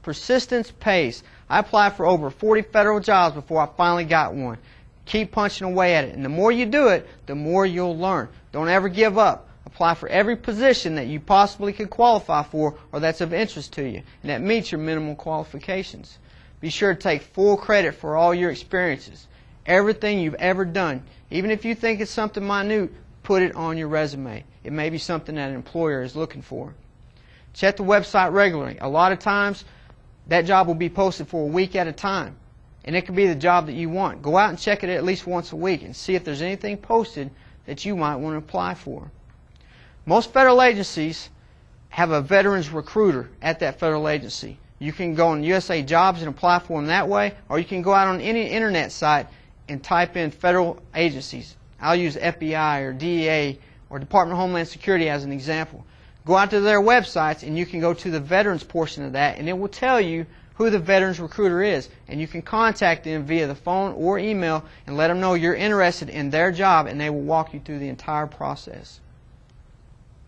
Persistence pays. I applied for over 40 federal jobs before I finally got one. Keep punching away at it. And the more you do it, the more you'll learn. Don't ever give up. Apply for every position that you possibly could qualify for or that's of interest to you and that meets your minimal qualifications. Be sure to take full credit for all your experiences. Everything you've ever done, even if you think it's something minute, put it on your resume. It may be something that an employer is looking for. Check the website regularly. A lot of times, that job will be posted for a week at a time, and it could be the job that you want. Go out and check it at least once a week and see if there's anything posted that you might want to apply for. Most federal agencies have a veterans recruiter at that federal agency. You can go on USA Jobs and apply for them that way, or you can go out on any internet site and type in federal agencies. I'll use FBI or DEA or Department of Homeland Security as an example. Go out to their websites and you can go to the veterans portion of that and it will tell you who the veterans recruiter is, and you can contact them via the phone or email and let them know you're interested in their job, and they will walk you through the entire process.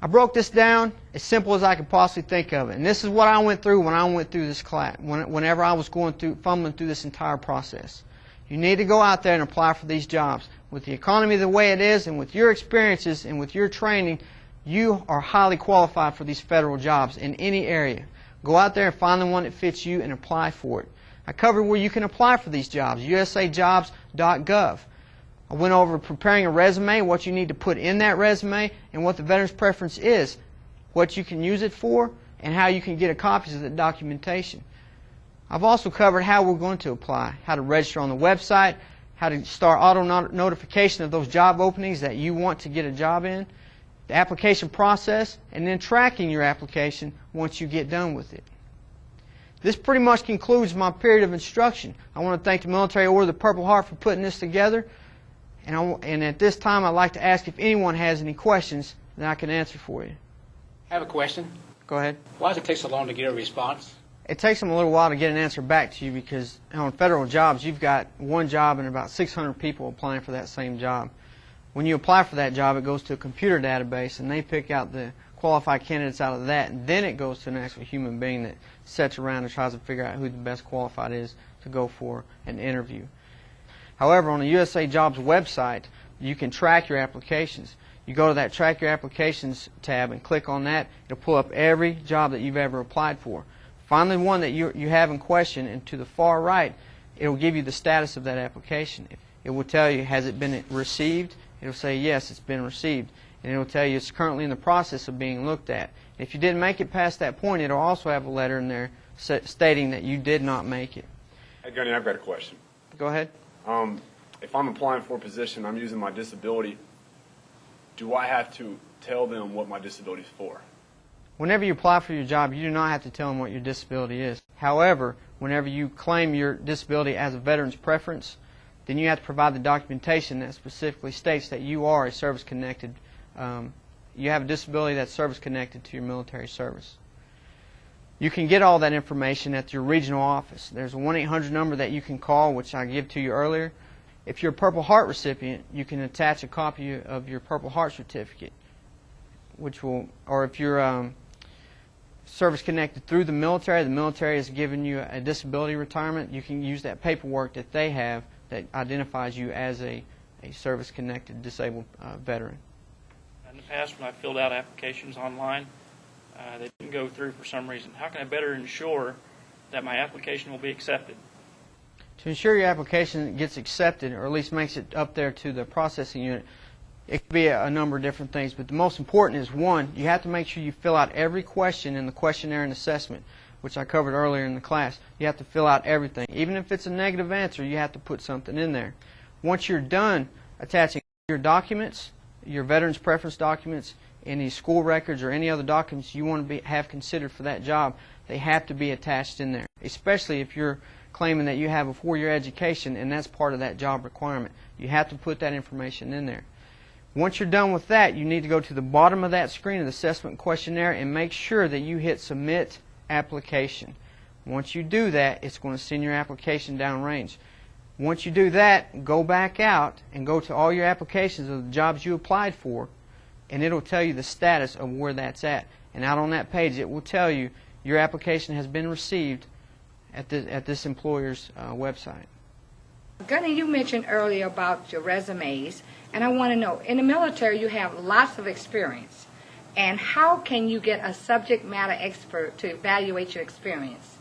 I broke this down as simple as I could possibly think of it, and this is what I went through when I went through this class, whenever I was fumbling through this entire process. You need to go out there and apply for these jobs. With the economy the way it is and with your experiences and with your training, you are highly qualified for these federal jobs in any area. Go out there and find the one that fits you and apply for it. I covered where you can apply for these jobs, usajobs.gov. I went over preparing a resume, what you need to put in that resume, and what the veteran's preference is, what you can use it for, and how you can get a copy of the documentation. I've also covered how we're going to apply, how to register on the website, how to start auto notification of those job openings that you want to get a job in, the application process, and then tracking your application once you get done with it. This pretty much concludes my period of instruction. I want to thank the Military Order of the Purple Heart for putting this together. And at this time, I'd like to ask if anyone has any questions that I can answer for you. I have a question. Go ahead. Why does it take so long to get a response? It takes them a little while to get an answer back to you because on federal jobs, you've got one job and about 600 people applying for that same job. When you apply for that job, it goes to a computer database, and they pick out the qualified candidates out of that, and then it goes to an actual human being that sits around and tries to figure out who the best qualified is to go for an interview. However, on the USA Jobs website, you can track your applications. You go to that Track Your Applications tab and click on that. It'll pull up every job that you've ever applied for. Find the one that you have in question, and to the far right, it will give you the status of that application. It will tell you, has it been received? It will say, yes, it's been received. And it will tell you it's currently in the process of being looked at. If you didn't make it past that point, it will also have a letter in there stating that you did not make it. Hey, Gunny, I've got a question. Go ahead. If I'm applying for a position, I'm using my disability, do I have to tell them what my disability is for? Whenever you apply for your job, you do not have to tell them what your disability is. However, whenever you claim your disability as a veteran's preference, then you have to provide the documentation that specifically states that you are a service-connected, you have a disability that's service-connected to your military service. You can get all that information at your regional office. There's a 1-800 number that you can call, which I gave to you earlier. If you're a Purple Heart recipient, you can attach a copy of your Purple Heart certificate, which will, or if you're service-connected through the military has given you a disability retirement, you can use that paperwork that they have that identifies you as a service-connected disabled veteran. In the past, when I filled out applications online, they didn't go through for some reason. How can I better ensure that my application will be accepted? To ensure your application gets accepted, or at least makes it up there to the processing unit, it could be a number of different things, but the most important is, one, you have to make sure you fill out every question in the questionnaire and assessment, which I covered earlier in the class. You have to fill out everything. Even if it's a negative answer, you have to put something in there. Once you're done attaching your documents, your veterans preference documents, any school records or any other documents you want to have considered for that job, they have to be attached in there, especially if you're claiming that you have a 4-year education and that's part of that job requirement. You have to put that information in there. Once you're done with that, you need to go to the bottom of that screen of the assessment questionnaire and make sure that you hit Submit Application. Once you do that, it's going to send your application downrange. Once you do that, go back out and go to all your applications of the jobs you applied for, and it'll tell you the status of where that's at. And out on that page, it will tell you your application has been received at this employer's website. Gunny, you mentioned earlier about your resumes, and I want to know, in the military you have lots of experience, and how can you get a subject matter expert to evaluate your experience?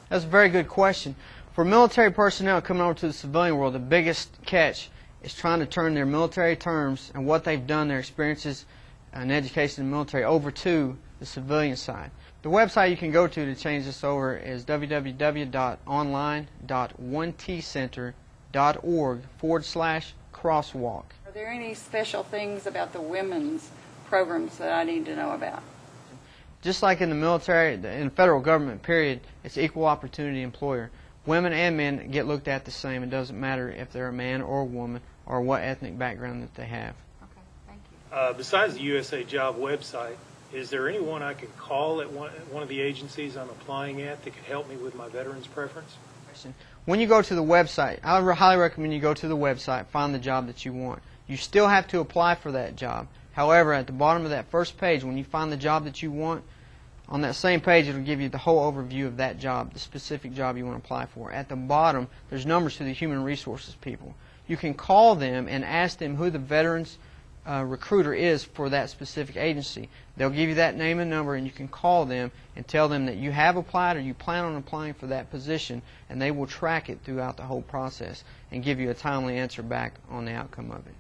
That's a very good question. For military personnel coming over to the civilian world, the biggest catch is trying to turn their military terms and what they've done, their experiences and education in the military, over to the civilian side. The website you can go to change this over is www.online.1tcenter.org/crosswalk. Are there any special things about the women's programs that I need to know about? Just like in the military, in the federal government, period, it's equal opportunity employer. Women and men get looked at the same. It doesn't matter if they're a man or a woman or what ethnic background that they have. Okay, thank you. Besides the USA Job website, is there anyone I can call at one of the agencies I'm applying at that could help me with my veterans preference? When you go to the website, I highly recommend you go to the website, find the job that you want. You still have to apply for that job. However, at the bottom of that first page, when you find the job that you want, on that same page, it'll give you the whole overview of that job, the specific job you want to apply for. At the bottom, there's numbers to the human resources people. You can call them and ask them who the veterans recruiter is for that specific agency. They'll give you that name and number, and you can call them and tell them that you have applied or you plan on applying for that position, and they will track it throughout the whole process and give you a timely answer back on the outcome of it.